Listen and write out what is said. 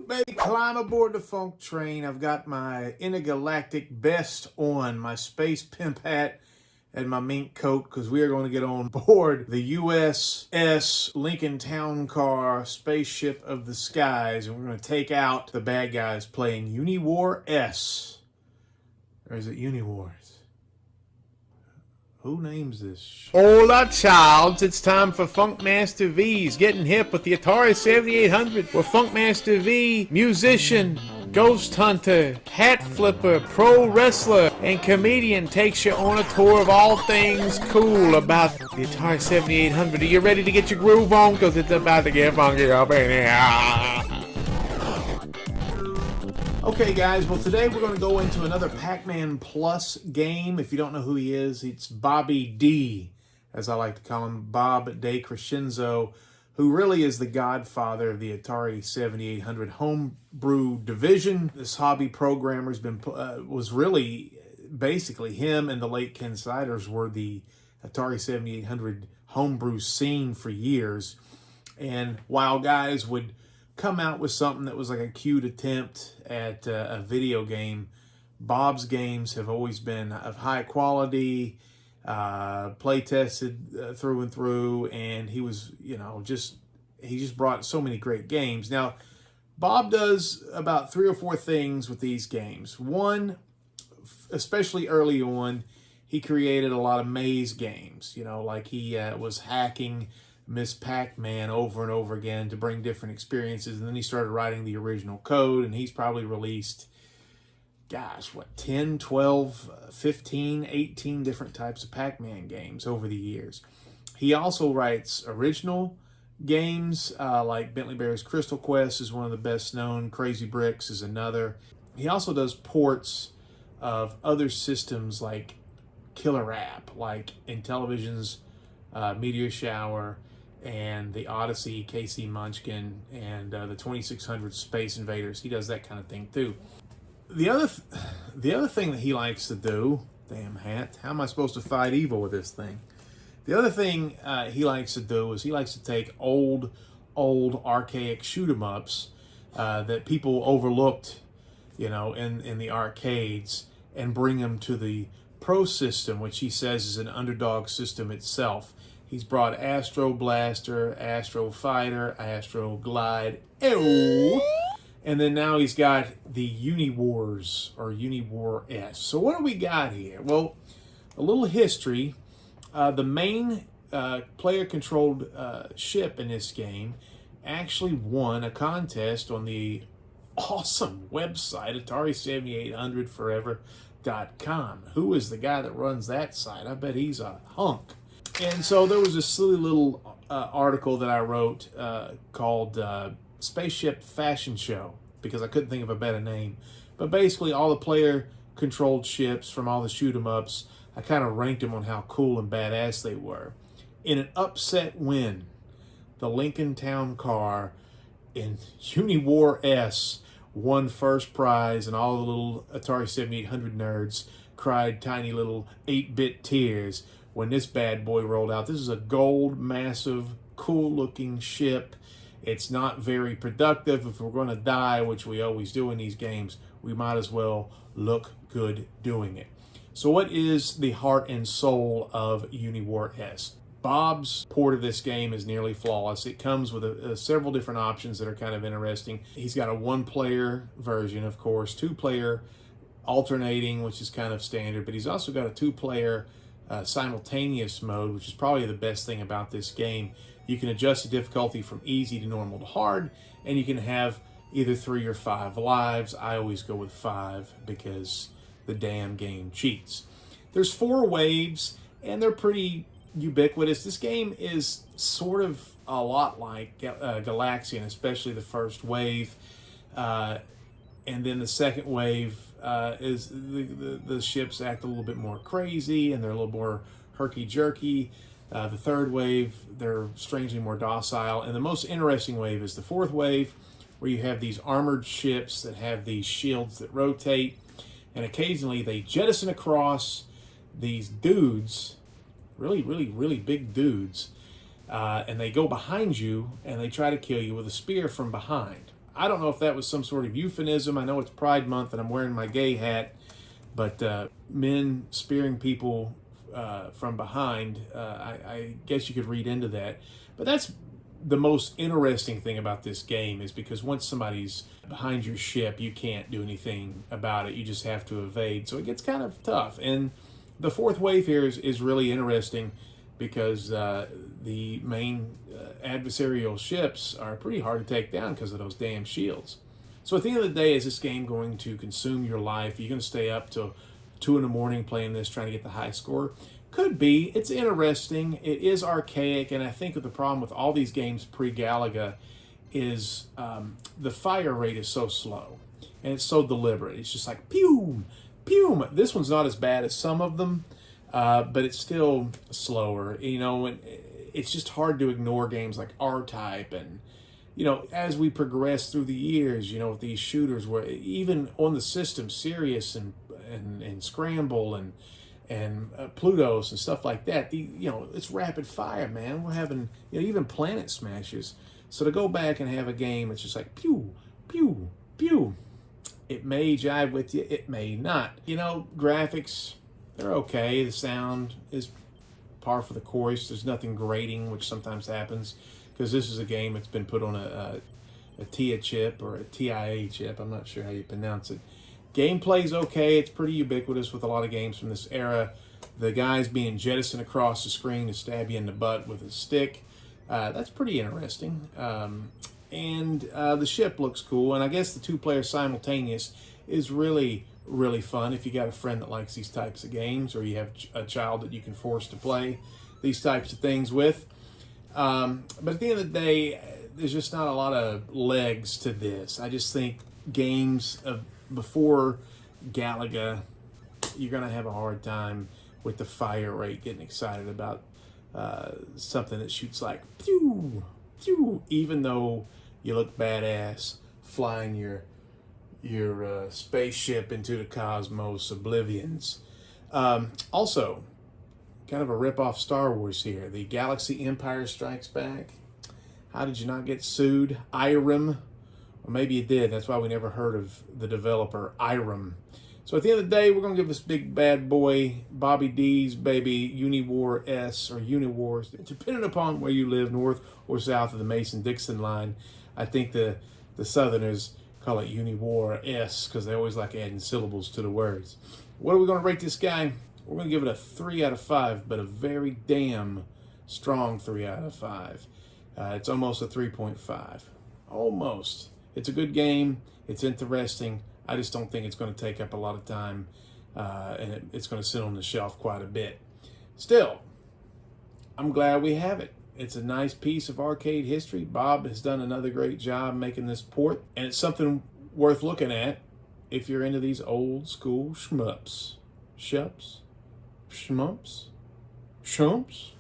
baby, climb aboard the funk train. I've got my intergalactic best on, my space pimp hat, and my mink coat, because we are going to get on board the USS Lincoln Town Car Spaceship of the Skies, and we're going to take out the bad guys playing UniwarS. Or is it UniwarS? Who names this? Hola, childs. It's time for Funkmaster V's getting hip with the Atari 7800, where Funkmaster V, musician, ghost hunter, hat flipper, pro wrestler, and comedian takes you on a tour of all things cool about the Atari 7800. Are you ready to get your groove on? Because it's about to get funky up in here. Okay, guys, well, today we're going to go into another Pac-Man Plus game. If you don't know who he is, it's Bobby D, as I like to call him, Bob De Crescenzo, who really is the godfather of the Atari 7800 homebrew division. This hobby programmer was really basically him and the late Ken Siders were the Atari 7800 homebrew scene for years. And while guys would come out with something that was like a cute attempt at a video game, Bob's games have always been of high quality, play tested through and through, and he was, he just brought so many great games. Now, Bob does about 3 or 4 things with these games. One, especially early on, he created a lot of maze games, like he was hacking Miss Pac-Man over and over again to bring different experiences, and then he started writing the original code, and he's probably released, 10, 12, 15, 18 different types of Pac-Man games over the years. He also writes original games, like Bentley Bear's Crystal Quest is one of the best known, Crazy Bricks is another. He also does ports of other systems like Killer App, like Intellivision's Meteor Shower, and the Odyssey, KC Munchkin, and the 2600 Space Invaders. He does that kind of thing too. The other thing that he likes to do, damn hat, how am I supposed to fight evil with this thing? The other thing he likes to do is he likes to take old archaic shoot 'em ups that people overlooked, in the arcades, and bring them to the Pro system, which he says is an underdog system itself. He's brought Astro Blaster, Astro Fighter, Astro Glide, and then now he's got the UniwarS, or UniwarS. So what do we got here? Well, a little history. The main player-controlled ship in this game actually won a contest on the awesome website, Atari7800forever.com. Who is the guy that runs that site? I bet he's a hunk. And so there was a silly little article that I wrote called Spaceship Fashion Show, because I couldn't think of a better name. But basically all the player-controlled ships from all the shoot-em-ups, I kind of ranked them on how cool and badass they were. In an upset win, the Lincoln Town Car in UniwarS won first prize, and all the little Atari 7800 nerds cried tiny little 8-bit tears when this bad boy rolled out. This is a gold, massive, cool-looking ship. It's not very productive. If we're going to die, which we always do in these games, we might as well look good doing it. So what is the heart and soul of UniwarS? Bob's port of this game is nearly flawless. It comes with several different options that are kind of interesting. He's got a 1-player version, of course, 2-player alternating, which is kind of standard, but he's also got a 2-player simultaneous mode, which is probably the best thing about this game. You can adjust the difficulty from easy to normal to hard, and you can have either 3 or 5 lives. I always go with 5 because the damn game cheats. There's 4 waves, and they're pretty ubiquitous. This game is sort of a lot like Galaxian, especially the first wave, and then the second wave is the ships act a little bit more crazy, and they're a little more herky-jerky. The third wave, they're strangely more docile, and the most interesting wave is the 4th wave, where you have these armored ships that have these shields that rotate, and occasionally they jettison across these dudes, really big dudes, and they go behind you and they try to kill you with a spear from behind. I don't know if that was some sort of euphemism. I know it's Pride Month and I'm wearing my gay hat, but men spearing people from behind, I guess you could read into that. But that's the most interesting thing about this game, is because once somebody's behind your ship, you can't do anything about it. You just have to evade. So it gets kind of tough. And the fourth wave here is really interesting because the main adversarial ships are pretty hard to take down because of those damn shields. So at the end of the day, is this game going to consume your life? Are you going to stay up till 2 in the morning playing this, trying to get the high score? Could be. It's interesting. It is archaic, and I think that the problem with all these games pre-Galaga is the fire rate is so slow, and it's so deliberate. It's just like, pew, pew. This one's not as bad as some of them, but it's still slower. You know, and it's just hard to ignore games like R-Type, and you know, as we progress through the years, you know, with these shooters, where even on the system, Sirius and Scramble and Plutos and stuff like that, you know, it's rapid fire, man. We're having, you know, even Planet Smashes. So to go back and have a game, it's just like pew, pew, pew. It may jive with you, it may not. You know, graphics, they're okay. The sound is par for the course. There's nothing grating, which sometimes happens, because this is a game that's been put on a TIA chip or a TIA chip. I'm not sure how you pronounce it. Gameplay's okay. It's pretty ubiquitous with a lot of games from this era. The guys being jettisoned across the screen to stab you in the butt with a stick. That's pretty interesting. And the ship looks cool. And I guess the 2-player simultaneous is really, really fun if you got a friend that likes these types of games, or you have a child that you can force to play these types of things with. But at the end of the day, there's just not a lot of legs to this. I just think games of before Galaga, you're going to have a hard time with the fire rate, getting excited about something that shoots like pew, pew, even though you look badass flying your spaceship into the cosmos oblivions. Also, kind of a rip-off Star Wars here. The Galaxy Empire Strikes Back. How did you not get sued? Irem. Or maybe you did. That's why we never heard of the developer, Irem. So at the end of the day, we're going to give this big bad boy, Bobby D's baby, UniwarS or UniwarS. Depending upon where you live, north or south of the Mason-Dixon line, I think the Southerners call it UniwarS because they always like adding syllables to the words. What are we going to rate this guy? We're going to give it a 3 out of 5, but a very damn strong 3 out of 5. It's almost a 3.5. Almost. It's a good game. It's interesting. I just don't think it's going to take up a lot of time, and it's going to sit on the shelf quite a bit. Still, I'm glad we have it. It's a nice piece of arcade history. Bob has done another great job making this port, and it's something worth looking at if you're into these old school shmups. Shmups? Shumps?